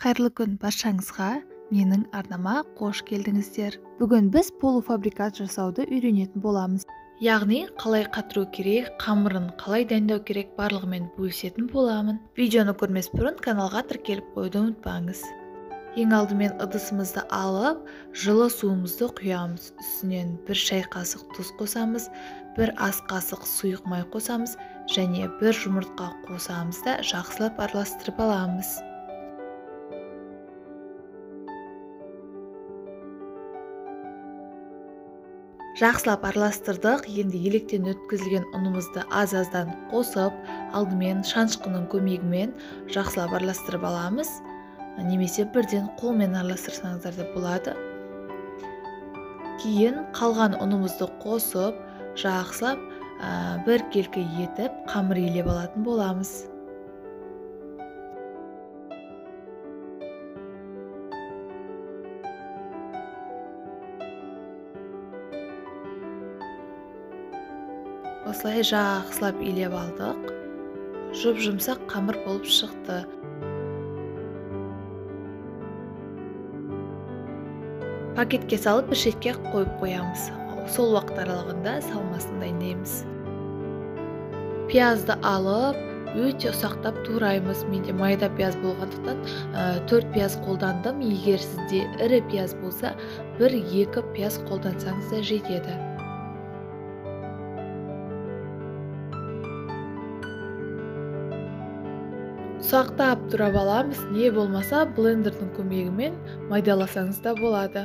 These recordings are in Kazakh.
Қайырлы күн баршаңызға, менің арнама қош келдіңіздер. Бүгін біз полуфабрикат жасауды үйренетін боламыз. Яғни, қалай қатыру керек, қамырын қалай дайындау керек барлығымен бөлісетін боламын. Видеоны көрмес бұрын каналға тіркеліп қоюды ұмытпаңыз. Ең алдымен ыдысымызды алып, жылы суымызды құямыз. Үстінен 1 шай қасық тұз қосамыз, 1 ас қасық сұйық май қосамыз және 1 жұмыртқа қосамыз да жақсылап араластырып аламыз. Жақсылап араластырдық. Енді електен өткізілген ұнымызды аз-аздан қосып, алдымен шанышқының көмегімен жақсылап араластырып аламыз. Немесе бірден қолмен араластырсаңыздар да болады. Кейін қалған ұнымызды қосып, жақсылап бір келкі етіп, қамыр илеп алатын боламыз. Осылай жақсылап илеп алдық. Жұп-жұмсақ қамыр болып шықты. Пакетке салып бір шетке қойып қоямыз. Сол уақыт аралығында салмасын дайындаймыз. Пиязды алып, өте ұсақтап тураймыз. Менде майда пияз болғандықтан 4 пияз қолдандым. Егер сізде ірі пияз болса, 1-2 пияз қолдансаңыз да жетеді. Ұсақтап турап аламыз, не болмаса блендердің көмегімен майдаласаңыз да болады.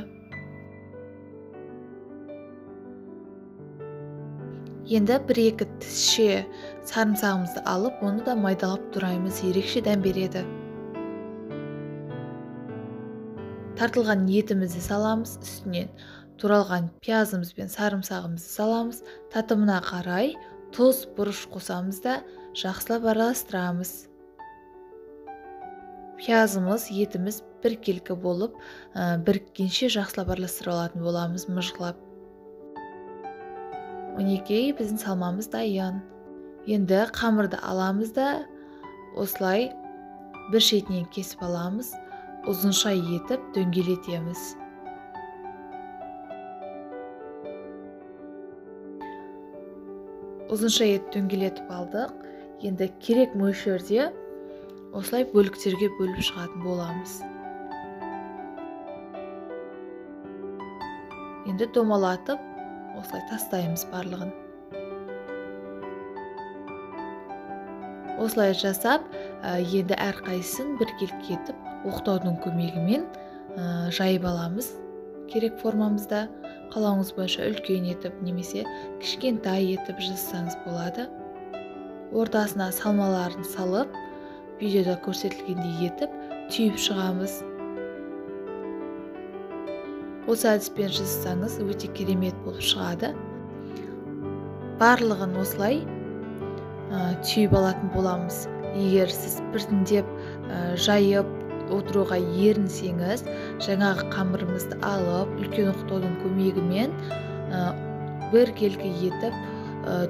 Енді 1-2 тісше сарымсағымызды алып, оны да майдалап тураймыз, ерекше дәм береді. Тартылған етімізді саламыз, үстінен туралған пиязымыз бен сарымсағымызды саламыз, татымына қарай тұз, бұрыш қосамыз да жақсылап араластырамыз. Пиязымыз, етіміз бір келкі болып, біріккенше жақсылап араластырып алатын боламыз, мұжғылап. Мінекей, біздің салмамыз дайын. Енді қамырды аламыз да, осылай бір шетінен кесіп аламыз, ұзынша етіп дөңгелетеміз. Ұзынша етіп дөңгелетіп алдық. Енді керек мөлшерде осылай бөліктерге бөліп шығатын боламыз. Енді домалатып, осылай тастаймыз барлығын. Осылай жасап, енді әрқайсысын бір келкі етіп, оқтаудың көмегімен жайып аламыз. Керек формамызда қалауыңыз бойынша үлкен етіп, немесе кішкентай етіп жасасаңыз болады. Ортасына салмаларын салып, видеода көрсетілгендей етіп, түйіп шығамыз. Осы әдіспен жасасаңыз, өте керемет болып шығады. Барлығын осылай түйіп алатын боламыз. Егер сіз біртіндеп жайып отыруға ерінсеңіз, жаңағы қамырымызды алып, үлкен оқтаудың көмегімен бір келкі етіп,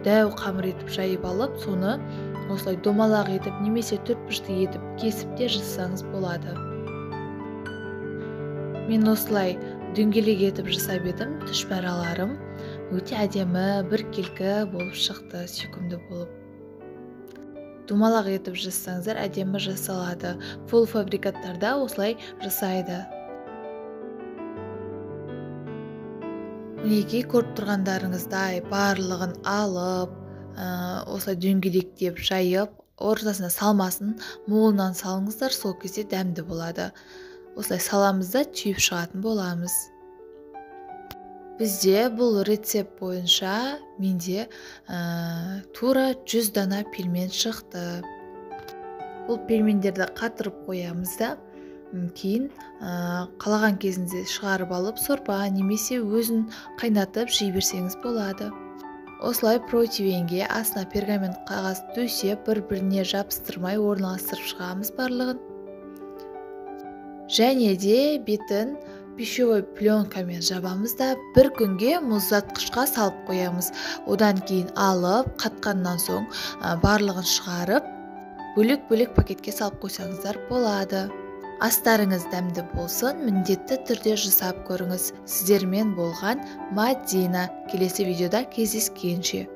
дәу қамыр етіп жайып алып, соны осылай домалақ етіп, немесе төртбұрышты етіп, кесіп те жасасаңыз болады. Мен осылай дөңгелек етіп жасап едім, түшпәраларым өте әдемі, бір келкі болып шықты, сүйкімді болып. Домалақ етіп жасасаңыздар, әдемі жасалады. Полуфабрикаттарда осылай жасайды. Мінекей, көріп тұрғандарыңыздай барлығын алып, осылай дөңгелектеп жайып, ортасына салмасын молынан салыңыздар, сол кезде дәмді болады. Осылай саламыз да түйіп шығатын боламыз. Бізде бұл рецепт бойынша менде тура 100 дана пельмен шықты. Бұл пельмендерді қатырып қоямыз да, кейін қалаған кезінде шығарып алып, сорпа немесе өзін қайнатып жей берсеңіз болады. Осылай противенге астына пергамент қағаз төсеп, бір-біріне жабыстырмай орналастырып шығамыз барлығын. Және де бетін пищевой пленкамен жабамыз да, бір күнге мұздатқышқа салып қоямыз. Одан кейін алып, қатқаннан соң барлығын шығарып, бөлек-бөлек пакетке салып қойсаңыздар болады. Астарыңыз дәмді болсын, міндетті түрде жасап көріңіз. Сіздермен болған Мадина. Келесі видеода кездескенше.